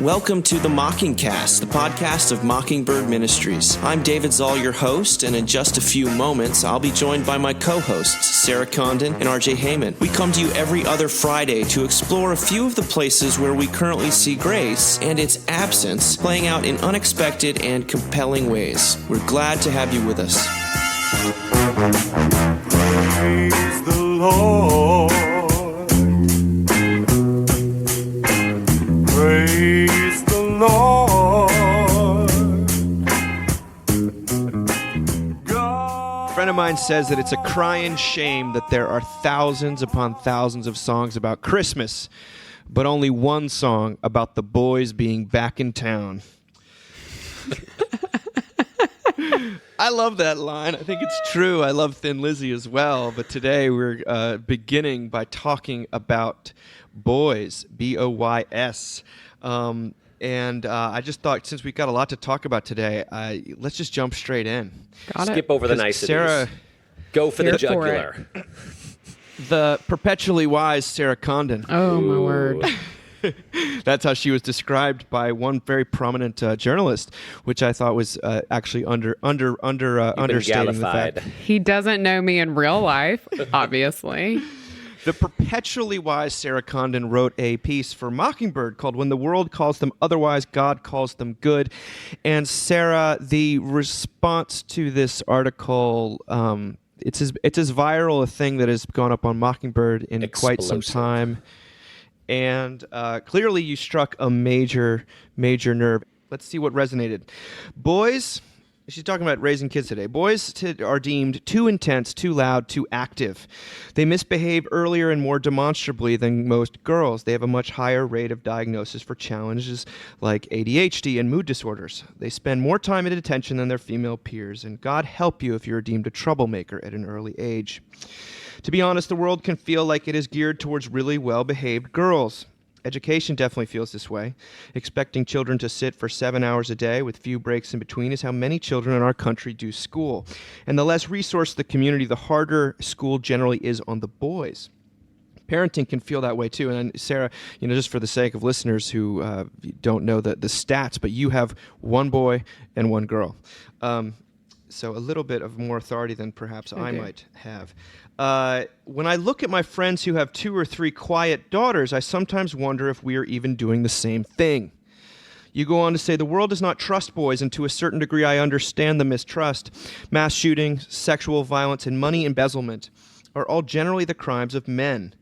Welcome to the Mockingcast, the podcast of Mockingbird Ministries. I'm David Zoll, your host, and in just a few moments, I'll be joined by my co-hosts, Sarah Condon and RJ Heyman. We come to you every other Friday to explore a few of the places where we currently see grace and its absence playing out in unexpected and compelling ways. We're glad to have you with us. Praise the Lord. Praise the Lord. A friend of mine says that it's a crying shame that there are thousands upon thousands of songs about Christmas, but only one song about the boys being back in town. I love that line. I think it's true. I love Thin Lizzy as well. But today we're beginning by talking about boys, B-O-Y-S. And I just thought, since we've got a lot to talk about today, let's just jump straight in. Skip over the niceties. Sarah, go for the Here jugular. the perpetually wise Sarah Condon. Oh, my word. That's how she was described by one very prominent journalist, which I thought was actually understating the fact. He doesn't know me in real life, obviously. The perpetually wise Sarah Condon wrote a piece for Mockingbird called "When the World Calls Them Otherwise, God Calls Them Good." And Sarah, the response to this article, it's as viral a thing that has gone up on Mockingbird in quite some time. And clearly you struck a major nerve. Let's see what resonated. Boys, she's talking about raising kids today. Boys are deemed too intense, too loud, too active. They misbehave earlier and more demonstrably than most girls. They have a much higher rate of diagnosis for challenges like ADHD and mood disorders. They spend more time in detention than their female peers. And God help you if you're deemed a troublemaker at an early age. To be honest, the world can feel like it is geared towards really well-behaved girls. Education definitely feels this way. Expecting children to sit for 7 hours a day with few breaks in between is how many children in our country do school. And the less resourced the community, the harder school generally is on the boys. Parenting can feel that way too. And Sarah, just for the sake of listeners who don't know the stats, but you have one boy and one girl. So a little bit of more authority than perhaps I might have. When I look at my friends who have 2 or 3 quiet daughters, I sometimes wonder if we are even doing the same thing. You go on to say, the world does not trust boys, and to a certain degree I understand the mistrust. Mass shootings, sexual violence, and money embezzlement are all generally the crimes of men.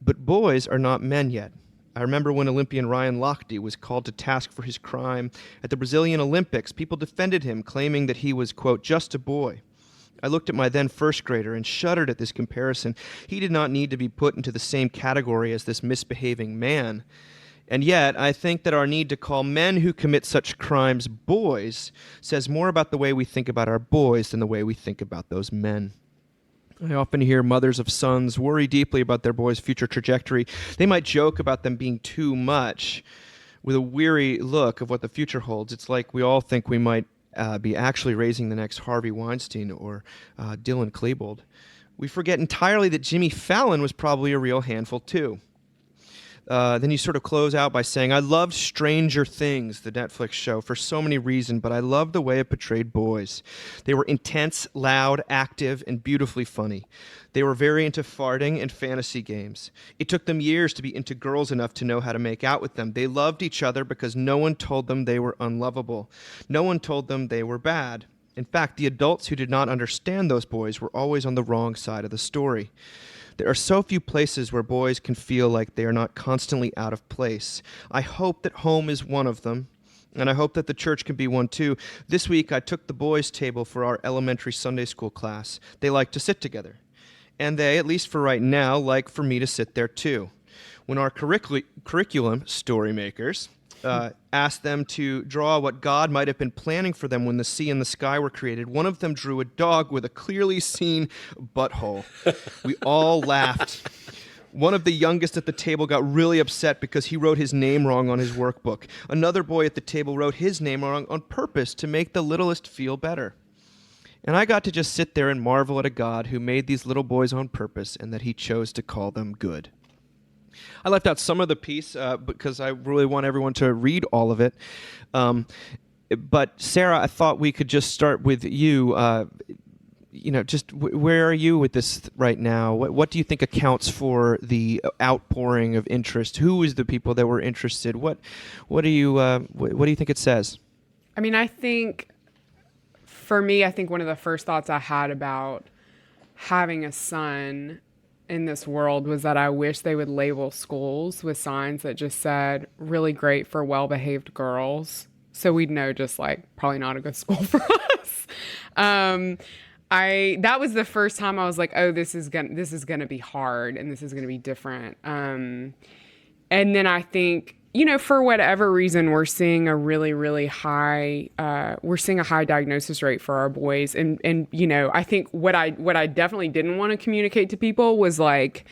But boys are not men yet. I remember when Olympian Ryan Lochte was called to task for his crime at the Brazilian Olympics. People defended him, claiming that he was, quote, just a boy. I looked at my then first grader and shuddered at this comparison. He did not need to be put into the same category as this misbehaving man. And yet, I think that our need to call men who commit such crimes boys says more about the way we think about our boys than the way we think about those men. I often hear mothers of sons worry deeply about their boys' future trajectory. They might joke about them being too much with a weary look of what the future holds. It's like we all think we might be actually raising the next Harvey Weinstein or Dylan Klebold. We forget entirely that Jimmy Fallon was probably a real handful too. Then you sort of close out by saying, I loved Stranger Things, the Netflix show, for so many reasons, but I loved the way it portrayed boys. They were intense, loud, active, and beautifully funny. They were very into farting and fantasy games. It took them years to be into girls enough to know how to make out with them. They loved each other because no one told them they were unlovable. No one told them they were bad. In fact, the adults who did not understand those boys were always on the wrong side of the story. There are so few places where boys can feel like they are not constantly out of place. I hope that home is one of them, and I hope that the church can be one too. This week, I took the boys' table for our elementary Sunday school class. They like to sit together, and they, at least for right now, like for me to sit there too. When our curriculum story makers asked them to draw what God might have been planning for them when the sea and the sky were created, one of them drew a dog with a clearly seen butthole. We all laughed. One of the youngest at the table got really upset because he wrote his name wrong on his workbook. Another boy at the table wrote his name wrong on purpose to make the littlest feel better. And I got to just sit there and marvel at a God who made these little boys on purpose and that he chose to call them good. I left out some of the piece because I really want everyone to read all of it. But Sarah, I thought we could just start with you. Just where are you with this right now? What do you think accounts for the outpouring of interest? Who is the people that were interested? What do you think it says? I mean, I think for me, I think one of the first thoughts I had about having a son in this world was that I wish they would label schools with signs that just said really great for well-behaved girls. So we'd know just like probably not a good school for us. That was the first time I was like, oh, this is gonna be hard and this is gonna be different. And then I think, for whatever reason, we're seeing a really, really high, high diagnosis rate for our boys. And I think what I definitely didn't want to communicate to people was like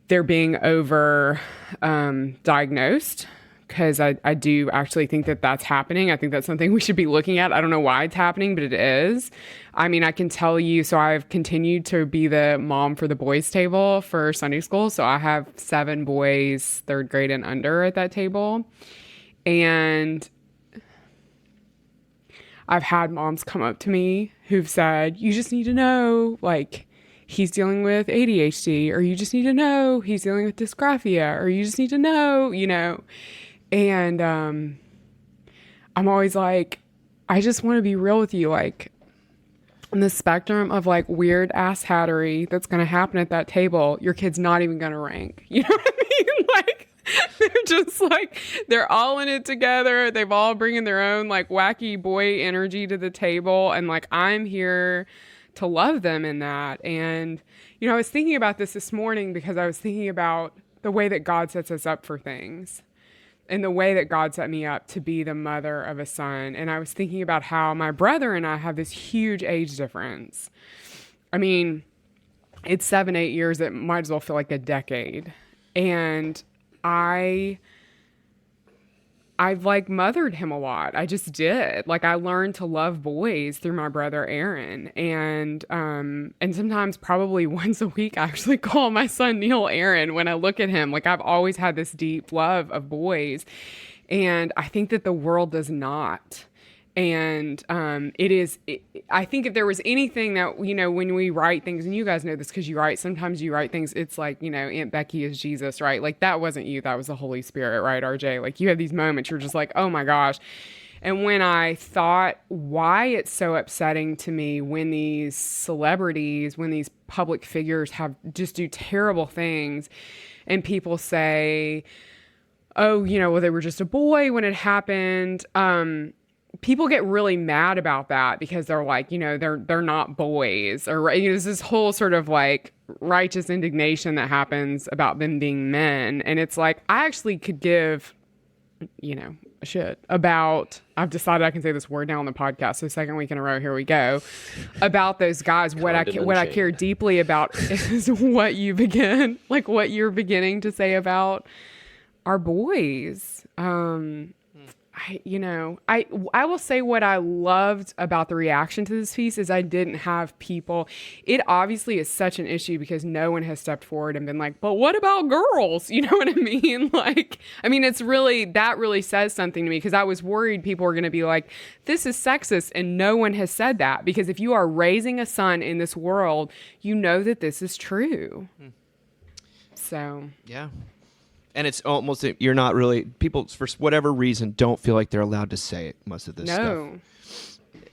they're being over diagnosed. Because I do actually think that that's happening. I think that's something we should be looking at. I don't know why it's happening, but it is. I mean, I can tell you, so I've continued to be the mom for the boys' table for Sunday school. So I have 7 boys, 3rd grade and under at that table. And I've had moms come up to me who've said, you just need to know, like, he's dealing with ADHD, or you just need to know he's dealing with dysgraphia, or you just need to know, And I'm always like, I just want to be real with you. Like, on the spectrum of like weird ass hattery that's going to happen at that table, your kid's not even going to rank. You know what I mean? Like, they're just like, they're all in it together. They've all bringing their own like wacky boy energy to the table. And like, I'm here to love them in that. And, I was thinking about this morning because I was thinking about the way that God sets us up for things. And the way that God set me up to be the mother of a son. And I was thinking about how my brother and I have this huge age difference. I mean, it's 7-8 years. It might as well feel like a decade. And I've like mothered him a lot. I just did. Like, I learned to love boys through my brother Aaron. And sometimes probably once a week I actually call my son Neil Aaron when I look at him. Like, I've always had this deep love of boys. And I think that the world does not. And I think if there was anything that, when we write things, and you guys know this because sometimes you write things, it's like, Aunt Becky is Jesus, right? Like, that wasn't you, that was the Holy Spirit, right, RJ? Like, you have these moments, you're just like, oh my gosh. And when I thought why it's so upsetting to me when these celebrities, when these public figures just do terrible things, and people say, oh, well, they were just a boy when it happened, people get really mad about that because they're like, they're not boys, or there's this whole sort of like righteous indignation that happens about them being men. And it's like, I actually could give, a shit about, I've decided I can say this word now on the podcast. So 2nd week in a row, here we go, about those guys. What I care deeply about is what you're beginning to say about our boys. I will say what I loved about the reaction to this piece is I didn't have people. It obviously is such an issue because no one has stepped forward and been like, but what about girls? You know what I mean? Like, it's really, that really says something to me, because I was worried people were going to be like, this is sexist. And no one has said that, because if you are raising a son in this world, you know that this is true. So, yeah. And it's almost, you're not really, people, for whatever reason, don't feel like they're allowed to say it, most of this stuff.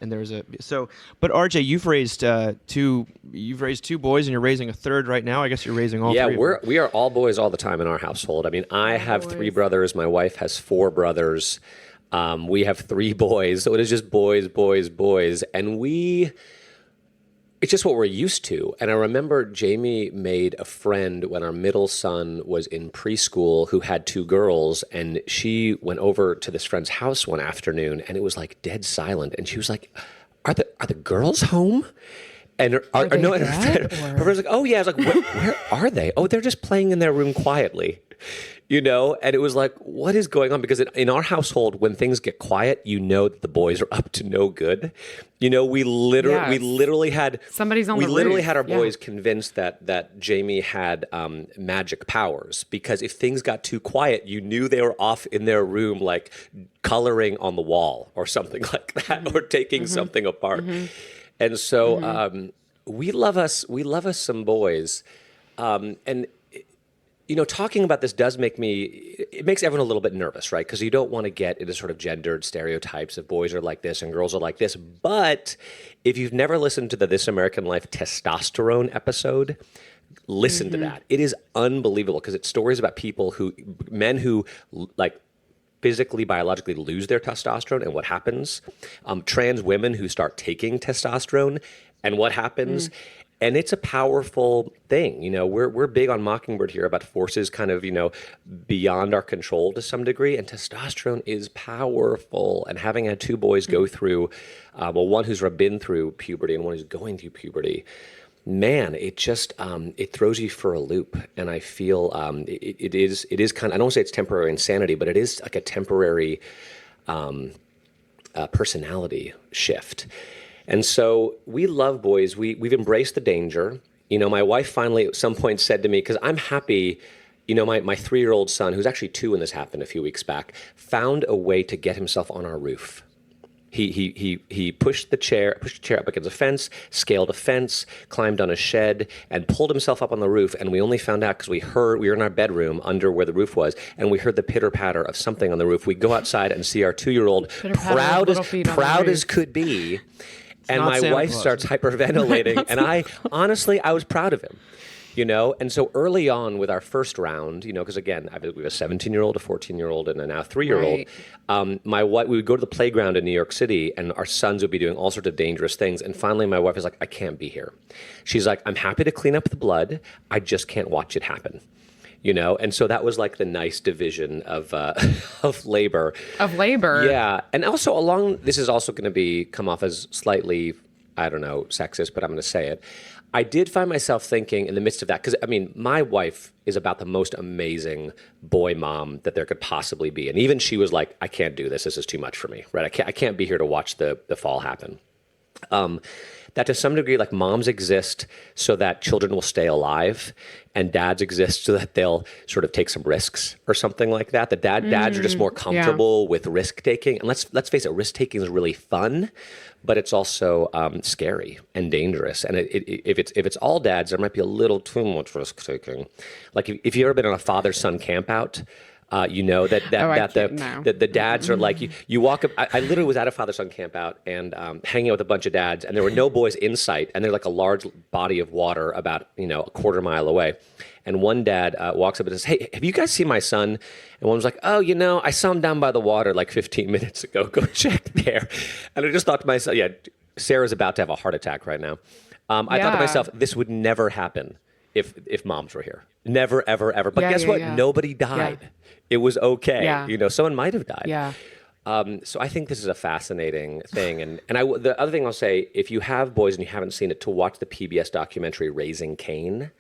And but RJ, you've raised two boys, and you're raising a third right now. I guess you're raising all three. Yeah, we are all boys all the time in our household. I have 3 brothers. My wife has 4 brothers. We have 3 boys. So it is just boys, boys, boys. And it's just what we're used to. And I remember Jamie made a friend when our middle son was in preschool who had 2 girls, and she went over to this friend's house one afternoon, and it was like dead silent. And she was like, are the girls home? And her friend was like, oh yeah. I was like, where are they? Oh, they're just playing in their room quietly. And it was like, what is going on? Because in our household, when things get quiet, that the boys are up to no good. We literally had somebody's on we the literally roof. had our boys convinced that Jamie had magic powers, because if things got too quiet, you knew they were off in their room, like coloring on the wall or something like that, or taking something apart. And so we love us some boys, and. Talking about this makes everyone a little bit nervous, right? Because you don't want to get into sort of gendered stereotypes of boys are like this and girls are like this. But if you've never listened to the This American Life testosterone episode, listen to that. It is unbelievable, because it's stories about men who like physically, biologically lose their testosterone and what happens. Trans women who start taking testosterone and what happens. And it's a powerful thing. We're big on Mockingbird here about forces kind of, beyond our control to some degree. And testosterone is powerful. And having had two boys go through, one who's been through puberty and one who's going through puberty, man, it just, it throws you for a loop. And I feel it is kind of, I don't say it's temporary insanity, but it is like a temporary personality shift. And so we love boys. We've embraced the danger. My wife finally at some point said to me, because I'm happy, my 3-year-old son, who's actually 2 when this happened a few weeks back, found a way to get himself on our roof. He pushed the chair up against a fence, scaled a fence, climbed on a shed, and pulled himself up on the roof. And we only found out because we were in our bedroom under where the roof was, and we heard the pitter patter of something on the roof. We go outside and see our 2-year-old proud as could be. And my wife starts hyperventilating, and I was proud of him, And so early on with our first round, because again, we have a 17-year-old, a 14-year-old, and a now 3-year-old. Right. My wife, we would go to the playground in New York City, and our sons would be doing all sorts of dangerous things. And finally, my wife is like, I can't be here. She's like, I'm happy to clean up the blood. I just can't watch it happen. And so that was like the nice division of labor. Of labor. Yeah. And also this is also going to come off as slightly, I don't know, sexist, but I'm going to say it. I did find myself thinking in the midst of that, because my wife is about the most amazing boy mom that there could possibly be. And even she was like, I can't do this. This is too much for me, right? I can't be here to watch the fall happen. That to some degree, like, moms exist so that children will stay alive, and dads exist so that they'll sort of take some risks or something like that. The dads are just more comfortable with risk taking. And let's face it, risk taking is really fun, but it's also scary and dangerous. And if it's all dads, there might be a little too much risk taking. Like if you've ever been on a father-son camp out, the dads are like, you walk up. I literally was at a father-son camp out and hanging out with a bunch of dads, and there were no boys in sight, and there's like a large body of water about a quarter mile away. And one dad walks up and says, hey, have you guys seen my son? And one was like, oh, I saw him down by the water like 15 minutes ago. Go check there. And I just thought to myself, yeah, Sarah's about to have a heart attack right now. I thought to myself, this would never happen if moms were here. Never, ever, ever. But guess what? Yeah. Nobody died. Yeah. It was okay. Yeah. Someone might have died. Yeah. So I think this is a fascinating thing. And the other thing I'll say, if you have boys and you haven't seen it, to watch the PBS documentary Raising Cain,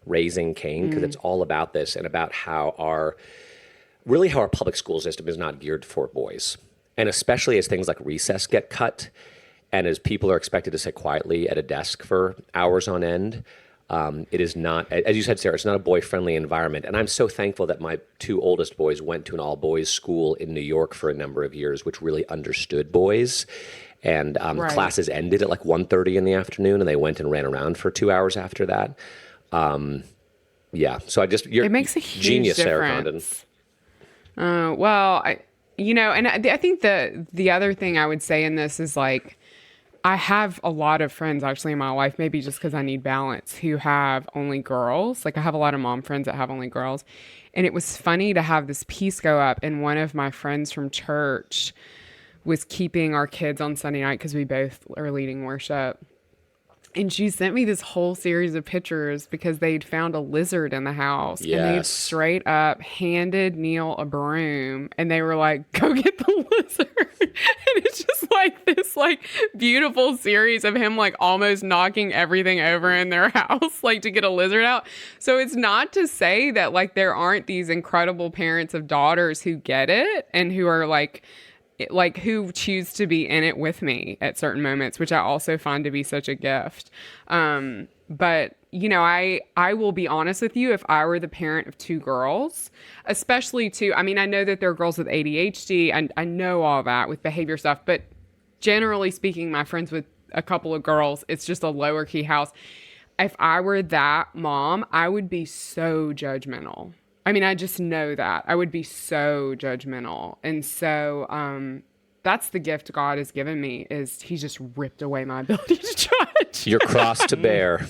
because it's all about this and about how our public school system is not geared for boys. And especially as things like recess get cut, and as people are expected to sit quietly at a desk for hours on end, it is not, as you said, Sarah, it's not a boy-friendly environment. And I'm so thankful that my 2 oldest boys went to an all-boys school in New York for a number of years, which really understood boys. And classes ended at like 1:30 in the afternoon, and they went and ran around for 2 hours after that. So it makes a huge genius, difference. Sarah Condon. I think the other thing I would say in this is, like, I have a lot of friends actually in my life, maybe just because I need balance, who have only girls. Like, I have a lot of mom friends that have only girls. And it was funny to have this piece go up, and one of my friends from church was keeping our kids on Sunday night because we both are leading worship. And she sent me this whole series of pictures because they'd found a lizard in the house. And they'd Yes. straight up handed Neil a broom. And they were like, go get the lizard. And it's just like this like beautiful series of him like almost knocking everything over in their house like to get a lizard out. So it's not to say that like there aren't these incredible parents of daughters who get it and who are like who choose to be in it with me at certain moments, which I also find to be such a gift. But you know, I will be honest with you, if I were the parent of two girls, especially two, I mean, I know that there are girls with ADHD and I know all that with behavior stuff, but generally speaking, my friends with a couple of girls, it's just a lower key house. If I were that mom, I would be so judgmental. I mean, I just know that. I would be so judgmental. And so that's the gift God has given me, is he's just ripped away my ability to judge. Your cross to bear.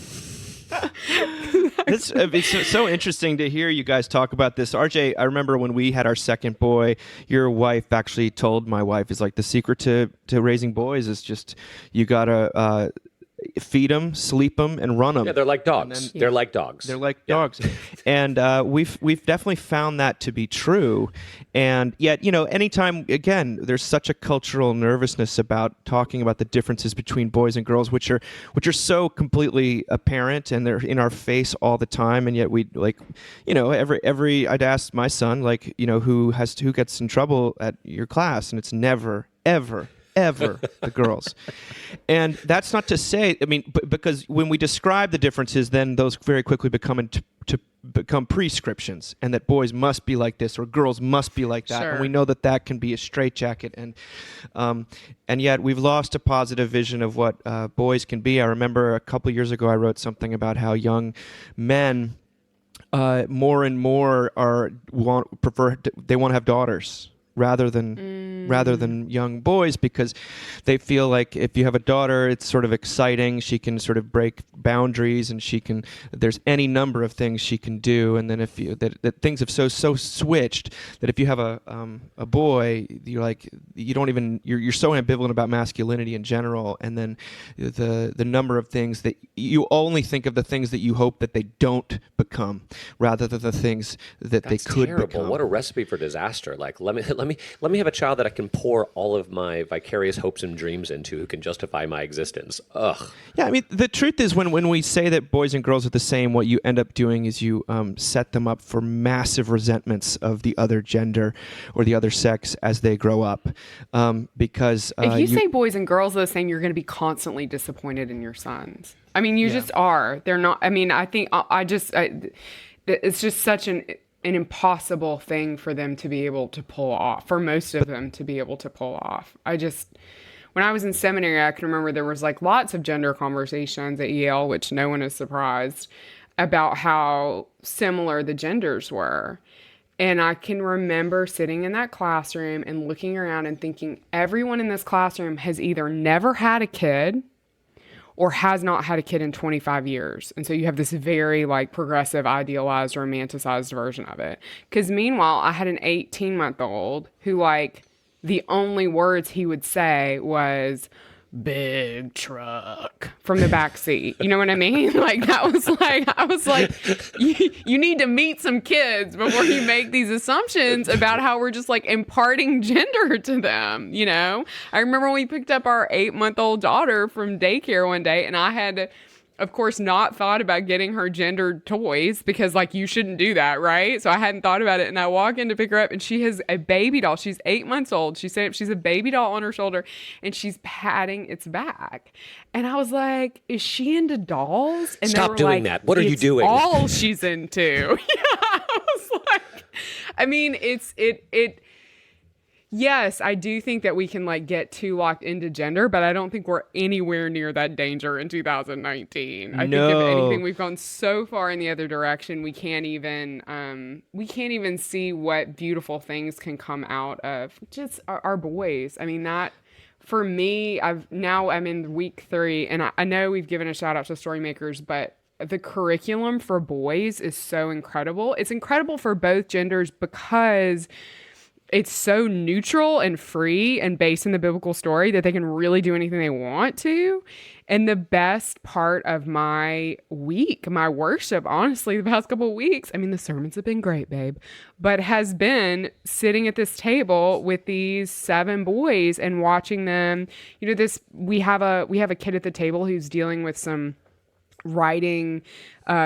It's so interesting to hear you guys talk about this. RJ, I remember when we had our second boy, your wife actually told my wife, is like, the secret to raising boys is just you got to feed them, sleep them, and run them. Yeah, they're like dogs. They're like dogs. They're like dogs. And we've definitely found that to be true. And yet, you know, anytime, again, there's such a cultural nervousness about talking about the differences between boys and girls, which are so completely apparent and they're in our face all the time. And yet we, like, you know, every I'd ask my son, like, you know, who gets in trouble at your class, and it's never, ever the girls. And that's not to say, I mean, because when we describe the differences, then those very quickly become prescriptions, and that boys must be like this or girls must be like that. Sure. And we know that can be a straitjacket. And yet we've lost a positive vision of what boys can be. I remember a couple years ago, I wrote something about how young men more and more they want to have daughters rather than young boys, because they feel like if you have a daughter, it's sort of exciting. She can sort of break boundaries, and there's any number of things she can do. And then if you that things have so switched that if you have a boy, you're like, you don't even, you're so ambivalent about masculinity in general. And then the number of things that you only think of, the things that you hope that they don't become, rather than the things that That's they could terrible. become. What a recipe for disaster. Like, let me have a child that I can pour all of my vicarious hopes and dreams into, who can justify my existence. Ugh. Yeah, I mean, the truth is when we say that boys and girls are the same, what you end up doing is you set them up for massive resentments of the other gender or the other sex as they grow up. Because if you say boys and girls are the same, you're going to be constantly disappointed in your sons. I mean, you just are. They're not. I mean, I think it's just such an impossible thing for them to be able to pull off, for most of them to be able to pull off. When I was in seminary, I can remember there was like lots of gender conversations at Yale, which no one is surprised, about how similar the genders were. And I can remember sitting in that classroom and looking around and thinking, everyone in this classroom has either never had a kid or has not had a kid in 25 years. And so you have this very like progressive, idealized, romanticized version of it. Because meanwhile, I had an 18-month-old who like the only words he would say was big truck from the back seat. You know what I mean? Like that was like, I was like, you need to meet some kids before you make these assumptions about how we're just like imparting gender to them. You know, I remember when we picked up our 8-month-old daughter from daycare one day, and I had to, of course, not thought about getting her gendered toys because like you shouldn't do that, right? So I hadn't thought about it, and I walk in to pick her up, and she has a baby doll. She's 8 months old. She's a baby doll on her shoulder, and she's patting its back. And I was like, "Is she into dolls?" And Stop doing that. What are you doing? All she's into. Yeah, I was like, I mean, it. Yes, I do think that we can like get too locked into gender, but I don't think we're anywhere near that danger in 2019. I think if anything, we've gone so far in the other direction, we can't even see what beautiful things can come out of just our boys. I mean, that for me, I'm in week 3, and I know we've given a shout out to Storymakers, but the curriculum for boys is so incredible. It's incredible for both genders because it's so neutral and free and based in the biblical story that they can really do anything they want to. And the best part of my week, my worship, honestly, the past couple of weeks, I mean, the sermons have been great, babe, but has been sitting at this table with these 7 boys and watching them. You know, we have a kid at the table who's dealing with some writing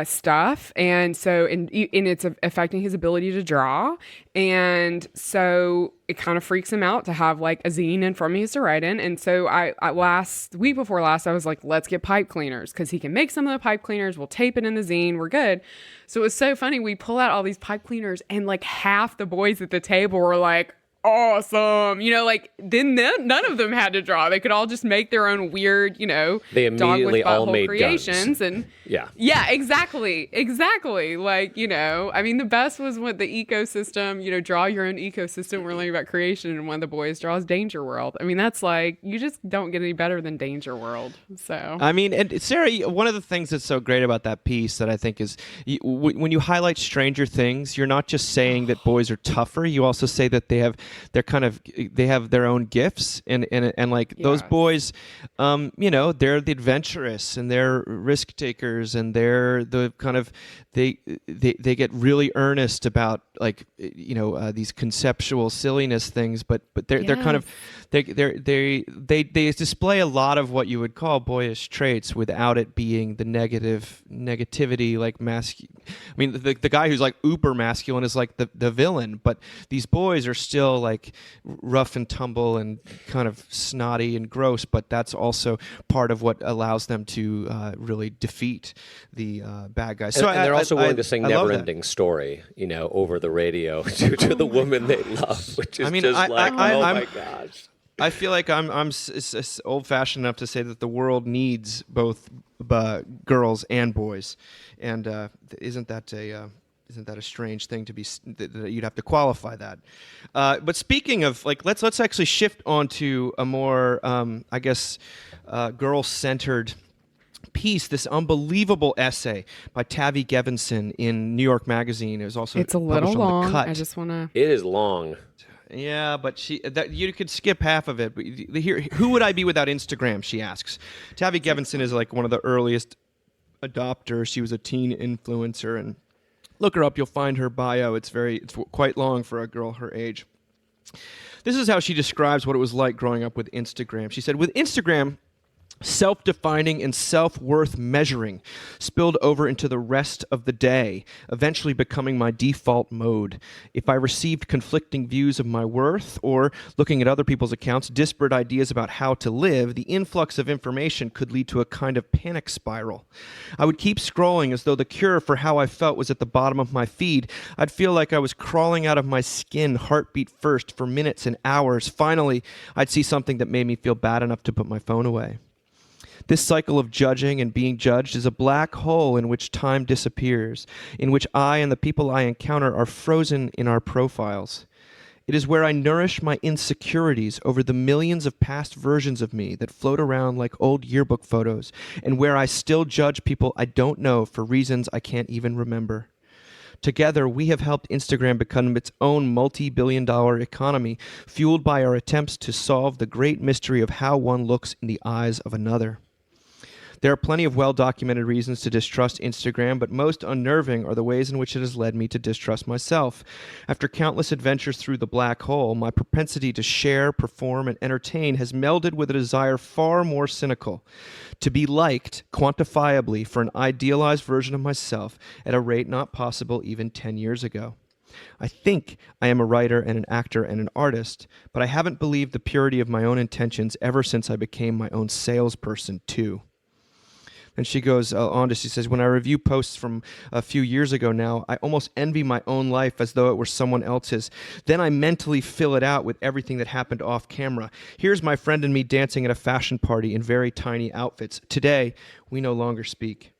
stuff, and so and it's affecting his ability to draw, and so it kind of freaks him out to have like a zine in front of me to write in. And so I last week before last, I was like, let's get pipe cleaners, because he can make some of the pipe cleaners, we'll tape it in the zine, we're good. So it was so funny, we pull out all these pipe cleaners and like half the boys at the table were like, awesome, you know, like then none of them had to draw. They could all just make their own weird, you know, they immediately all made creations guns. And yeah, exactly, like, you know, I mean, the best was what the ecosystem, you know, draw your own ecosystem. We're learning about creation, and one of the boys draws Danger World. I mean, that's like, you just don't get any better than Danger World. So I mean, and Sarah, one of the things that's so great about that piece that I think is when you highlight Stranger Things, you're not just saying that boys are tougher, you also say that they have their own gifts, and like those boys, you know, they're the adventurous and they're risk takers, and they're the kind of they get really earnest about, like, you know, these conceptual silliness things, but they're kind of they display a lot of what you would call boyish traits without it being the negativity, like I mean, the guy who's like uber masculine is like the villain, but these boys are still like rough and tumble and kind of snotty and gross, but that's also part of what allows them to really defeat the bad guys. So and they're also willing to sing never-ending story, you know, over the radio to the woman they love, which is my gosh. I feel like I'm old-fashioned enough to say that the world needs both girls and boys, and isn't that a strange thing to be that you'd have to qualify that? But speaking of, like, let's actually shift onto a more I guess girl-centered piece, this unbelievable essay by Tavi Gevinson in New York Magazine. It was also it's a little long. The Cut. I just want to. It is long. Yeah, but you could skip half of it. But here, who would I be without Instagram? She asks. Tavi Gevinson is like one of the earliest adopters. She was a teen influencer, and look her up. You'll find her bio. It's quite long for a girl her age. This is how she describes what it was like growing up with Instagram. She said, with Instagram, self-defining and self-worth measuring spilled over into the rest of the day, eventually becoming my default mode. If I received conflicting views of my worth, or looking at other people's accounts, disparate ideas about how to live, the influx of information could lead to a kind of panic spiral. I would keep scrolling as though the cure for how I felt was at the bottom of my feed. I'd feel like I was crawling out of my skin, heartbeat first, for minutes and hours. Finally, I'd see something that made me feel bad enough to put my phone away. This cycle of judging and being judged is a black hole in which time disappears, in which I and the people I encounter are frozen in our profiles. It is where I nourish my insecurities over the millions of past versions of me that float around like old yearbook photos, and where I still judge people I don't know for reasons I can't even remember. Together, we have helped Instagram become its own multi-billion-dollar economy, fueled by our attempts to solve the great mystery of how one looks in the eyes of another. There are plenty of well-documented reasons to distrust Instagram, but most unnerving are the ways in which it has led me to distrust myself. After countless adventures through the black hole, my propensity to share, perform, and entertain has melded with a desire far more cynical: to be liked quantifiably for an idealized version of myself at a rate not possible even 10 years ago. I think I am a writer and an actor and an artist, but I haven't believed the purity of my own intentions ever since I became my own salesperson, too. And she goes on she says, when I review posts from a few years ago now, I almost envy my own life as though it were someone else's. Then I mentally fill it out with everything that happened off camera. Here's my friend and me dancing at a fashion party in very tiny outfits. Today, we no longer speak.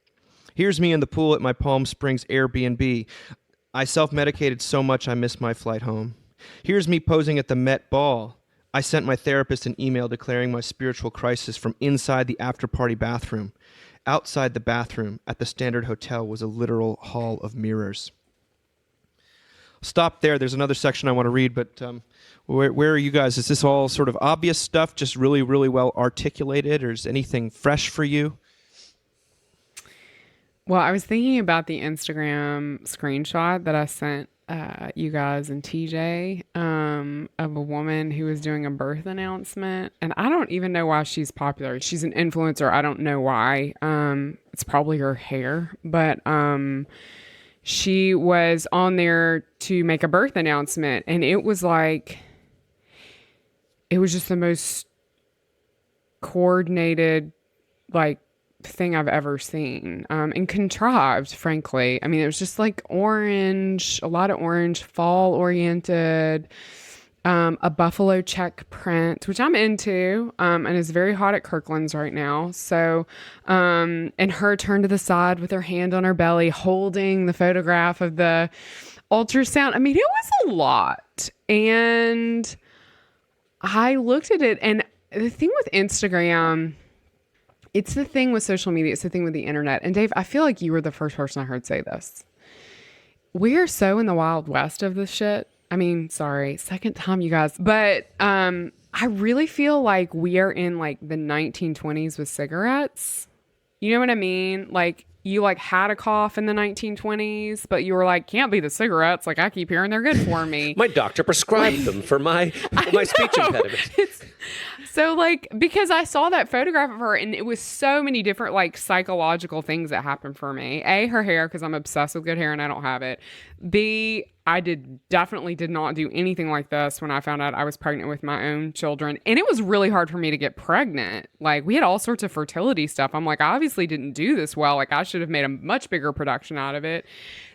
Here's me in the pool at my Palm Springs Airbnb. I self-medicated so much I missed my flight home. Here's me posing at the Met Ball. I sent my therapist an email declaring my spiritual crisis from inside the after-party bathroom. Outside the bathroom at the Standard Hotel was a literal hall of mirrors. stop there. There's another section I want to read, but where are you guys? Is this all sort of obvious stuff, just really, really well articulated, or is anything fresh for you? Well, I was thinking about the Instagram screenshot that I sent you guys and TJ of a woman who was doing a birth announcement. And I don't even know why she's popular. She's an influencer. I don't know why. It's probably her hair. But she was on there to make a birth announcement. And it was just the most coordinated, thing I've ever seen, and contrived, frankly. I mean, it was just orange, a lot of orange, fall oriented, a buffalo check print, which I'm into, and is very hot at Kirkland's right now. So, and her turned to the side with her hand on her belly, holding the photograph of the ultrasound. I mean, it was a lot. And I looked at it, and the thing with Instagram, it's the thing with social media. It's the thing with the internet. And Dave, I feel like you were the first person I heard say this. We are so in the wild west of this shit. I mean, sorry, second time, you guys. But I really feel like we are in the 1920s with cigarettes. You know what I mean? You had a cough in the 1920s, but you were can't be the cigarettes. I keep hearing they're good for me. My doctor prescribed them for my speech impediment. So because I saw that photograph of her, and it was so many different psychological things that happened for me. A, her hair, because I'm obsessed with good hair and I don't have it. B, I definitely did not do anything like this when I found out I was pregnant with my own children. And it was really hard for me to get pregnant. We had all sorts of fertility stuff. I'm I obviously didn't do this well. I should have made a much bigger production out of it.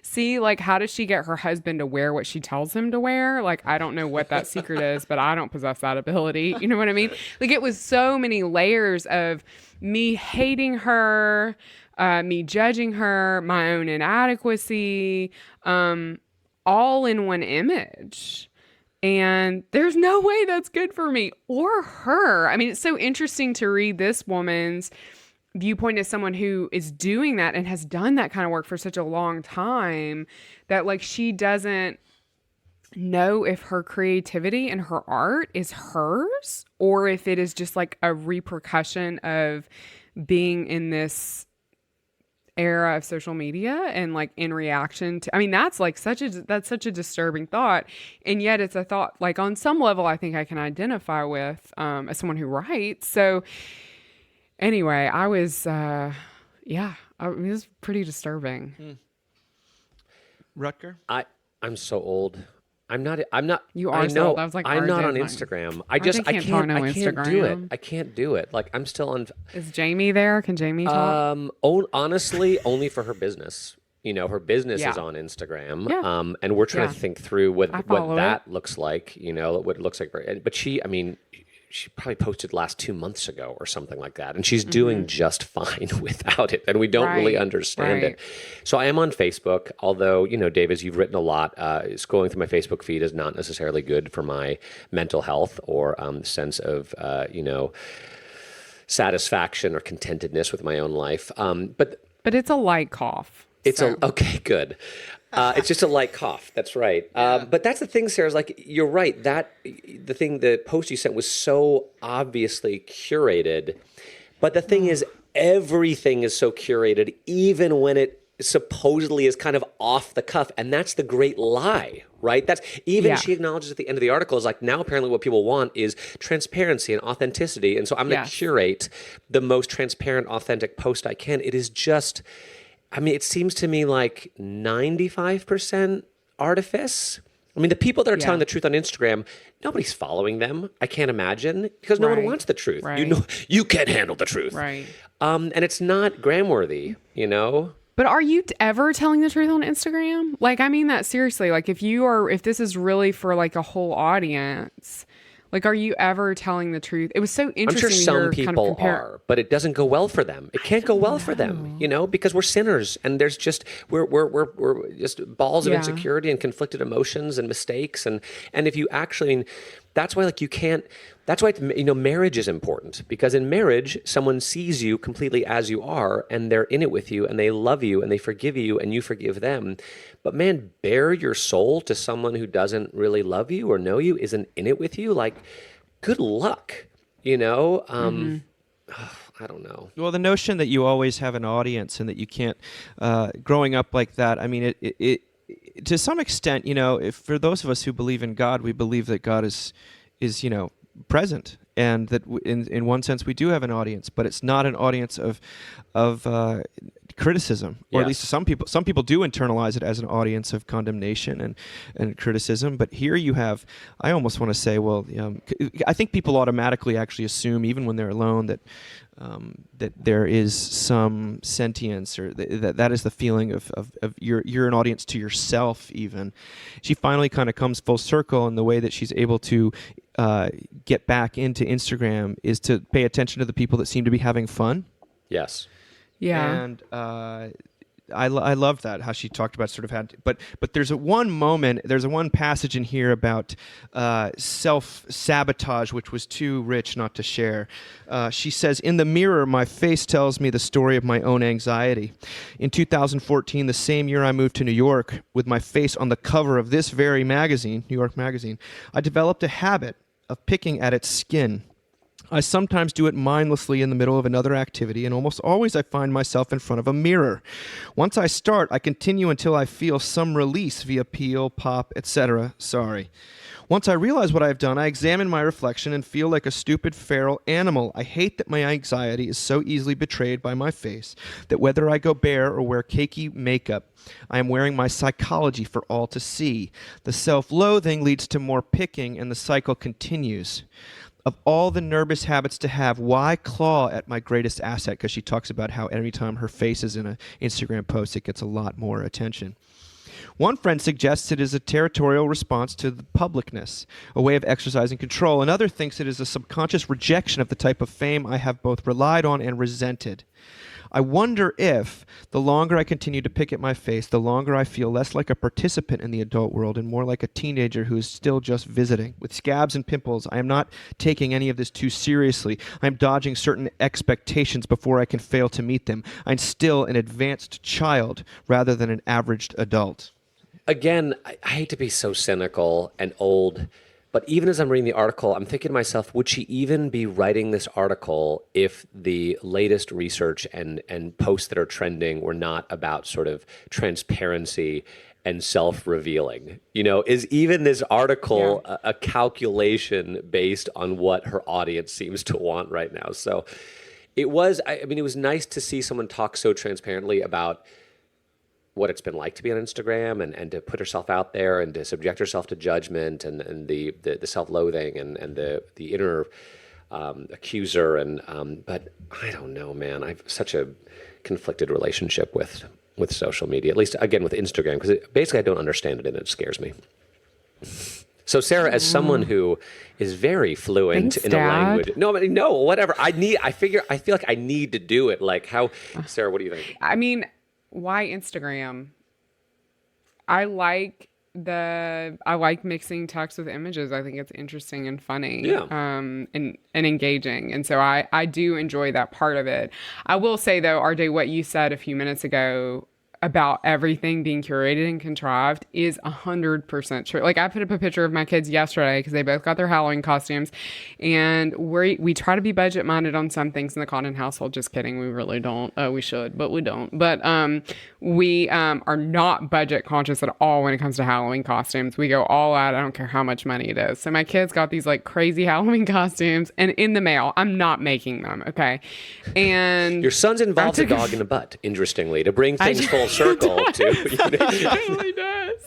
See, how does she get her husband to wear what she tells him to wear? I don't know what that secret is, but I don't possess that ability. You know what I mean? It was so many layers of me hating her, me judging her, my own inadequacy, all in one image. And there's no way that's good for me or her. I mean, it's so interesting to read this woman's viewpoint as someone who is doing that and has done that kind of work for such a long time, that she doesn't know if her creativity and her art is hers, or if it is just a repercussion of being in this era of social media and in reaction to, I mean, that's such a disturbing thought. And yet it's a thought on some level I think I can identify with as someone who writes. So anyway, I was it was pretty disturbing. Rutger? I'm so old. I'm not. You are. I know. Old. I was I'm not on Instagram. I can't do it. I'm still on. Is Jamie there? Can Jamie talk? Honestly, only for her business. Her business is on Instagram. Yeah. And we're trying to think through what that it. looks like. What it looks like. But she probably posted last 2 months ago or something like that. And she's doing just fine without it. And we don't really understand it. So I am on Facebook, although, Dave, as you've written a lot, scrolling through my Facebook feed is not necessarily good for my mental health or sense of, satisfaction or contentedness with my own life. But it's a light cough. Okay, good. It's just a light cough. That's right. But that's the thing, Sarah, is you're right. The post you sent was so obviously curated. But the thing is, everything is so curated, even when it supposedly is kind of off the cuff. And that's the great lie, right? She acknowledges at the end of the article is now apparently what people want is transparency and authenticity. And so I'm going to curate the most transparent, authentic post I can. It is just... I mean, it seems to me 95% artifice. I mean, the people that are telling the truth on Instagram, nobody's following them. I can't imagine, because no one wants the truth. Right. You can't handle the truth. Right. And it's not gram-worthy, But are you ever telling the truth on Instagram? I mean that seriously. If this is really for a whole audience, are you ever telling the truth? It was so interesting. I'm sure some people are, but it doesn't go well for them. It can't go well for them, because we're sinners, and there's just we're just balls of insecurity and conflicted emotions and mistakes, and if you actually, that's why like you can't. That's why marriage is important, because in marriage, someone sees you completely as you are, and they're in it with you, and they love you, and they forgive you, and you forgive them. But man, bare your soul to someone who doesn't really love you or know you, isn't in it with you. Like, good luck. I don't know. Well, the notion that you always have an audience and that you can't, growing up like that, I mean, it to some extent, if for those of us who believe in God, we believe that God is present, and that in one sense we do have an audience, but it's not an audience of criticism, or at least some people do internalize it as an audience of condemnation and criticism. But here you have, I almost want to say, I think people automatically actually assume, even when they're alone, that there is some sentience, or that is the feeling of you're an audience to yourself. Even she finally kind of comes full circle, and the way that she's able to get back into Instagram is to pay attention to the people that seem to be having fun. Yes. Yeah. And I love that, how she talked about sort of but there's one passage in here about self-sabotage, which was too rich not to share. She says, "In the mirror, my face tells me the story of my own anxiety. In 2014, the same year I moved to New York, with my face on the cover of this very magazine, New York Magazine, I developed a habit of picking at its skin. I sometimes do it mindlessly in the middle of another activity, and almost always I find myself in front of a mirror. Once I start, I continue until I feel some release via peel, pop, etc. Sorry. Once I realize what I have done, I examine my reflection and feel like a stupid feral animal. I hate that my anxiety is so easily betrayed by my face, that whether I go bare or wear cakey makeup, I am wearing my psychology for all to see. The self-loathing leads to more picking, and the cycle continues. Of all the nervous habits to have, why claw at my greatest asset?" Because she talks about how every time her face is in an Instagram post, it gets a lot more attention. One friend suggests it is a territorial response to the publicness, a way of exercising control. Another thinks it is a subconscious rejection of the type of fame I have both relied on and resented. I wonder if, the longer I continue to pick at my face, the longer I feel less like a participant in the adult world and more like a teenager who is still just visiting. With scabs and pimples, I am not taking any of this too seriously. I am dodging certain expectations before I can fail to meet them. I'm still an advanced child rather than an averaged adult. Again, I hate to be so cynical and old, but even as I'm reading the article, I'm thinking to myself, would she even be writing this article if the latest research and posts that are trending were not about sort of transparency and self-revealing? Is even this article a calculation based on what her audience seems to want right now? So it was nice to see someone talk so transparently about what it's been like to be on Instagram and to put herself out there and to subject herself to judgment and the self-loathing and the inner accuser. But I don't know, man. I have such a conflicted relationship with social media, at least, again, with Instagram, because basically I don't understand it and it scares me. So Sarah, as someone who is very fluent Thanks, in Dad. a language, no, whatever. I feel like I need to do it. Like how, Sarah, what do you think? I mean, why Instagram? I like mixing text with images. I think it's interesting and funny, and engaging. And so I do enjoy that part of it. I will say though, RJ, what you said a few minutes ago about everything being curated and contrived is 100% true. Like I put up a picture of my kids yesterday because they both got their Halloween costumes, and we try to be budget minded on some things in the Condon household. Just kidding, we really don't. We should, but we don't. But we are not budget conscious at all when it comes to Halloween costumes. We go all out. I don't care how much money it is. So my kids got these like crazy Halloween costumes, and in the mail. I'm not making them, okay? And your son's involved a dog in a butt, interestingly, to bring things full circle to. It really does.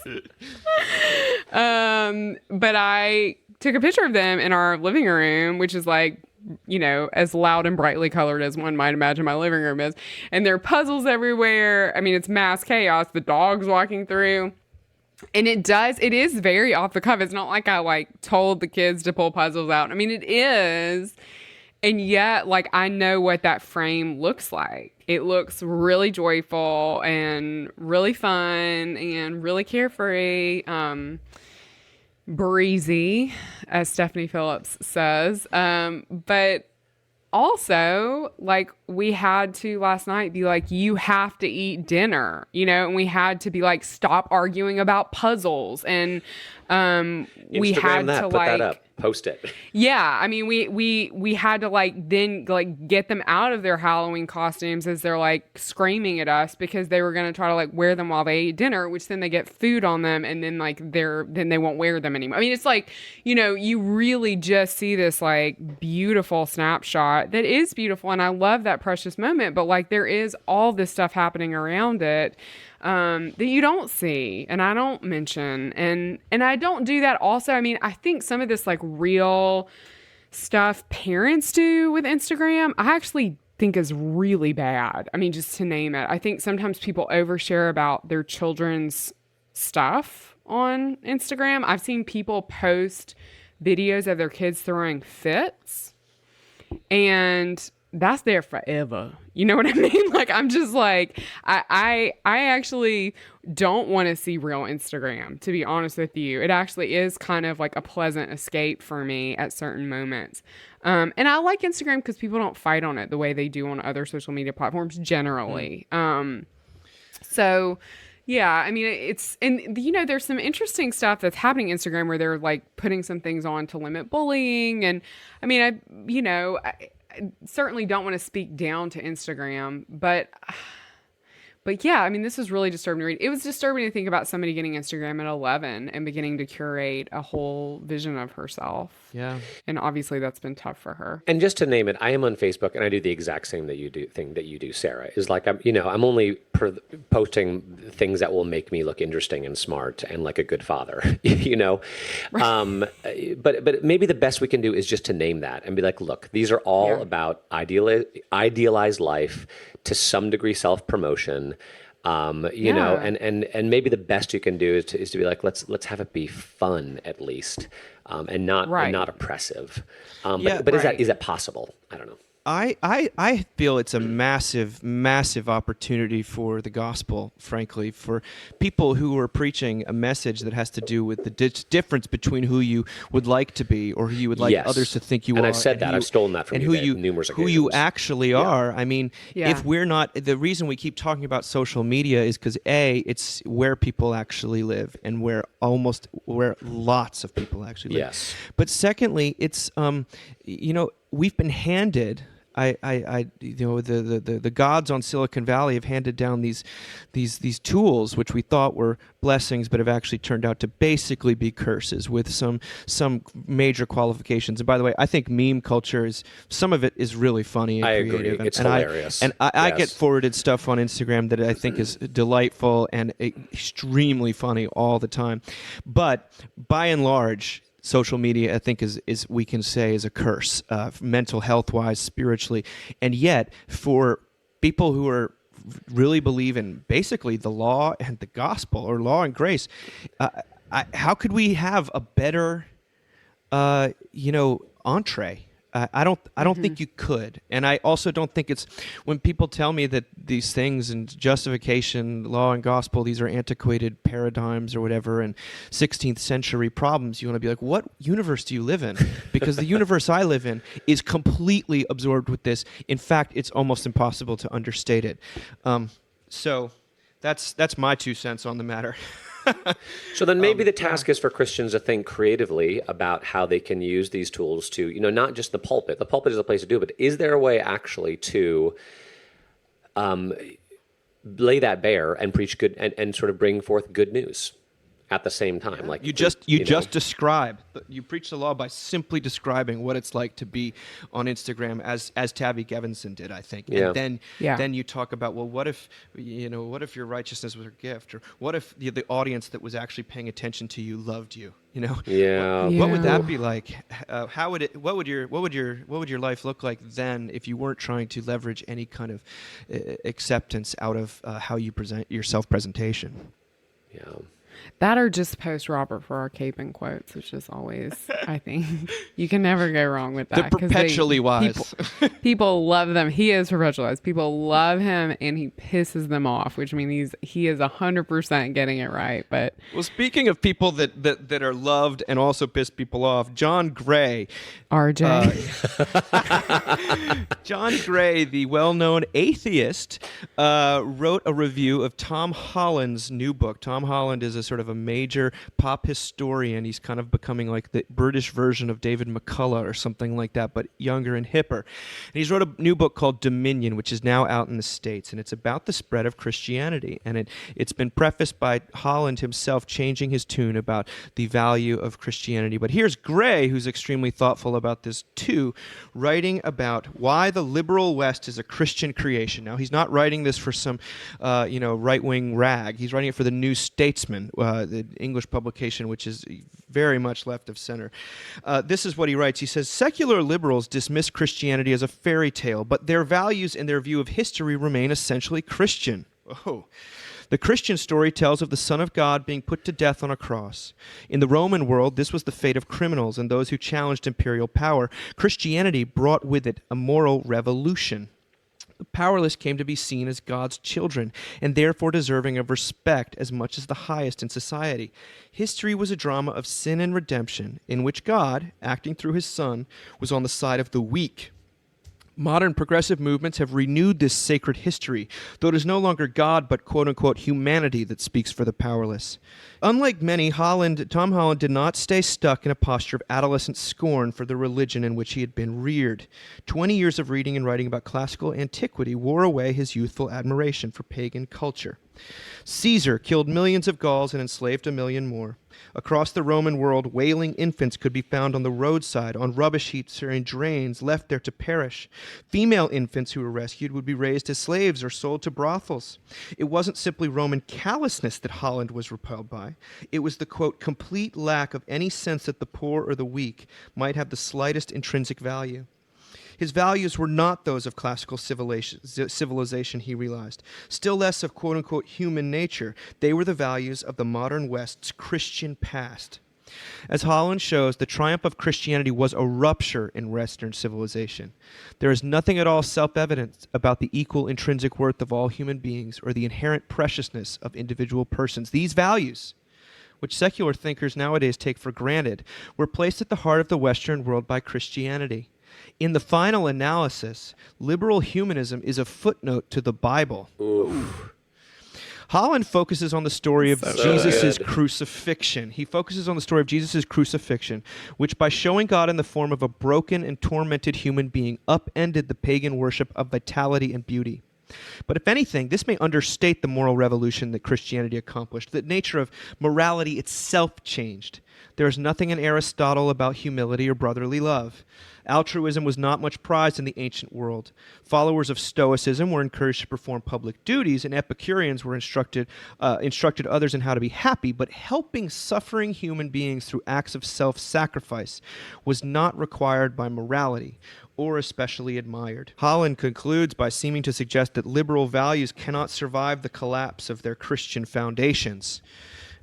But I took a picture of them in our living room, which is like, as loud and brightly colored as one might imagine my living room is. And there are puzzles everywhere. I mean, it's mass chaos. The dog's walking through. And it is very off the cuff. It's not like I told the kids to pull puzzles out. I mean, it is. And yet, I know what that frame looks like. It looks really joyful and really fun and really carefree. breezy, as Stephanie Phillips says. But also, like, we had to last night be like, you have to eat dinner, and we had to be like, stop arguing about puzzles. And we had to put like that up, post it. Yeah, I mean, we had to then get them out of their Halloween costumes as they're like screaming at us because they were gonna try to like wear them while they ate dinner, which then they get food on them and then then they won't wear them anymore. I mean, it's like, you really just see this like beautiful snapshot that is beautiful, and I love that precious moment, but like there is all this stuff happening around it that you don't see and I don't mention, and I don't do that also. I mean, I think some of this like real stuff parents do with Instagram, I actually think is really bad. I mean, just to name it, I think sometimes people overshare about their children's stuff on Instagram. I've seen people post videos of their kids throwing fits, and that's there forever. You know what I mean? Like, I'm just like, I actually don't want to see real Instagram, to be honest with you. It actually is kind of like a pleasant escape for me at certain moments. And I like Instagram because people don't fight on it the way they do on other social media platforms generally. So yeah, I mean, there's some interesting stuff that's happening on Instagram where they're like putting some things on to limit bullying. And I mean, I certainly don't want to speak down to Instagram, but yeah, I mean, this was really disturbing to read. It was disturbing to think about somebody getting Instagram at 11 and beginning to curate a whole vision of herself. Yeah. And obviously that's been tough for her. And just to name it, I am on Facebook and I do the exact same thing that you do, Sarah. Is like, I'm only posting things that will make me look interesting and smart and like a good father, But maybe the best we can do is just to name that and be like, look, these are all about idealized life, to some degree self-promotion, and maybe the best you can do is to be like, let's have it be fun at least, and not oppressive. But is that possible? I don't know. I feel it's a massive, massive opportunity for the gospel, frankly, for people who are preaching a message that has to do with the difference between who you would like to be or who you would like others to think you are. And I've said that. I've stolen that from you numerous occasions. Who you actually are. I mean, if we're not, the reason we keep talking about social media is because it's where people actually live and where lots of people actually live. Yes. But secondly, it's, we've been handed, the gods on Silicon Valley have handed down these tools which we thought were blessings, but have actually turned out to basically be curses with some major qualifications. And by the way, I think meme culture some of it is really funny and creative. Agree. It's hilarious. I get forwarded stuff on Instagram that I think is delightful and extremely funny all the time. But by and large, social media, I think, is we can say is a curse, mental health wise, spiritually, and yet for people who are really believe in basically the law and the gospel, or law and grace, how could we have a better, entree? I don't think you could, and I also don't think it's when people tell me that these things and justification, law and gospel, these are antiquated paradigms or whatever, and 16th century problems. You want to be like, what universe do you live in? Because the universe I live in is completely absorbed with this. In fact, it's almost impossible to understate it. So that's my 2 cents on the matter. So then maybe the task is for Christians to think creatively about how they can use these tools to, not just the pulpit. The pulpit is a place to do it, but is there a way actually to lay that bare and preach good and sort of bring forth good news at the same time? Like you just preach the law by simply describing what it's like to be on Instagram, as Tabby Gevinson did, I think. And then you talk about, well, what if your righteousness was a gift, or what if the audience that was actually paying attention to you loved you? What would that be like? What would your life look like then if you weren't trying to leverage any kind of acceptance out of how you present your self-presentation? Yeah. That or just post Robert for our Capen quotes, which is always, I think, you can never go wrong with that. They're perpetually wise. People love them. He is perpetually wise. People love him, and he pisses them off, which means he is 100% getting it right. But Well, speaking of people that are loved and also piss people off, John Gray. RJ. John Gray, the well-known atheist, wrote a review of Tom Holland's new book. Tom Holland is a sort of a major pop historian. He's kind of becoming like the British version of David McCullough or something like that, but younger and hipper. And he's wrote a new book called Dominion, which is now out in the States, and it's about the spread of Christianity. And it's been prefaced by Holland himself changing his tune about the value of Christianity. But here's Gray, who's extremely thoughtful about this too, writing about why the liberal West is a Christian creation. Now, he's not writing this for some, right-wing rag. He's writing it for the New Statesman, the English publication, which is very much left of center. This is what he writes. He says, secular liberals dismiss Christianity as a fairy tale, but their values and their view of history remain essentially Christian. Oh. The Christian story tells of the Son of God being put to death on a cross. In the Roman world, this was the fate of criminals and those who challenged imperial power. Christianity brought with it a moral revolution. The powerless came to be seen as God's children, and therefore deserving of respect as much as the highest in society. History was a drama of sin and redemption, in which God, acting through his Son, was on the side of the weak. Modern progressive movements have renewed this sacred history, though it is no longer God but quote-unquote humanity that speaks for the powerless. Unlike many, Tom Holland did not stay stuck in a posture of adolescent scorn for the religion in which he had been reared. 20 years of reading and writing about classical antiquity wore away his youthful admiration for pagan culture. Caesar killed millions of Gauls and enslaved 1 million more. Across the Roman world, wailing infants could be found on the roadside, on rubbish heaps or in drains, left there to perish. Female infants who were rescued would be raised as slaves or sold to brothels. It wasn't simply Roman callousness that Holland was repelled by. It was the, quote, complete lack of any sense that the poor or the weak might have the slightest intrinsic value. His values were not those of classical civilization, he realized. Still less of quote-unquote human nature. They were the values of the modern West's Christian past. As Holland shows, the triumph of Christianity was a rupture in Western civilization. There is nothing at all self-evident about the equal intrinsic worth of all human beings or the inherent preciousness of individual persons. These values, which secular thinkers nowadays take for granted, were placed at the heart of the Western world by Christianity. In the final analysis, liberal humanism is a footnote to the Bible. Oof. Holland focuses on the story of Jesus' crucifixion. He focuses on the story of Jesus' crucifixion, which by showing God in the form of a broken and tormented human being upended the pagan worship of vitality and beauty. But if anything, this may understate the moral revolution that Christianity accomplished. The nature of morality itself changed. There is nothing in Aristotle about humility or brotherly love. Altruism was not much prized in the ancient world. Followers of Stoicism were encouraged to perform public duties, and Epicureans were instructed others in how to be happy, but helping suffering human beings through acts of self-sacrifice was not required by morality, or especially admired. Holland concludes by seeming to suggest that liberal values cannot survive the collapse of their Christian foundations.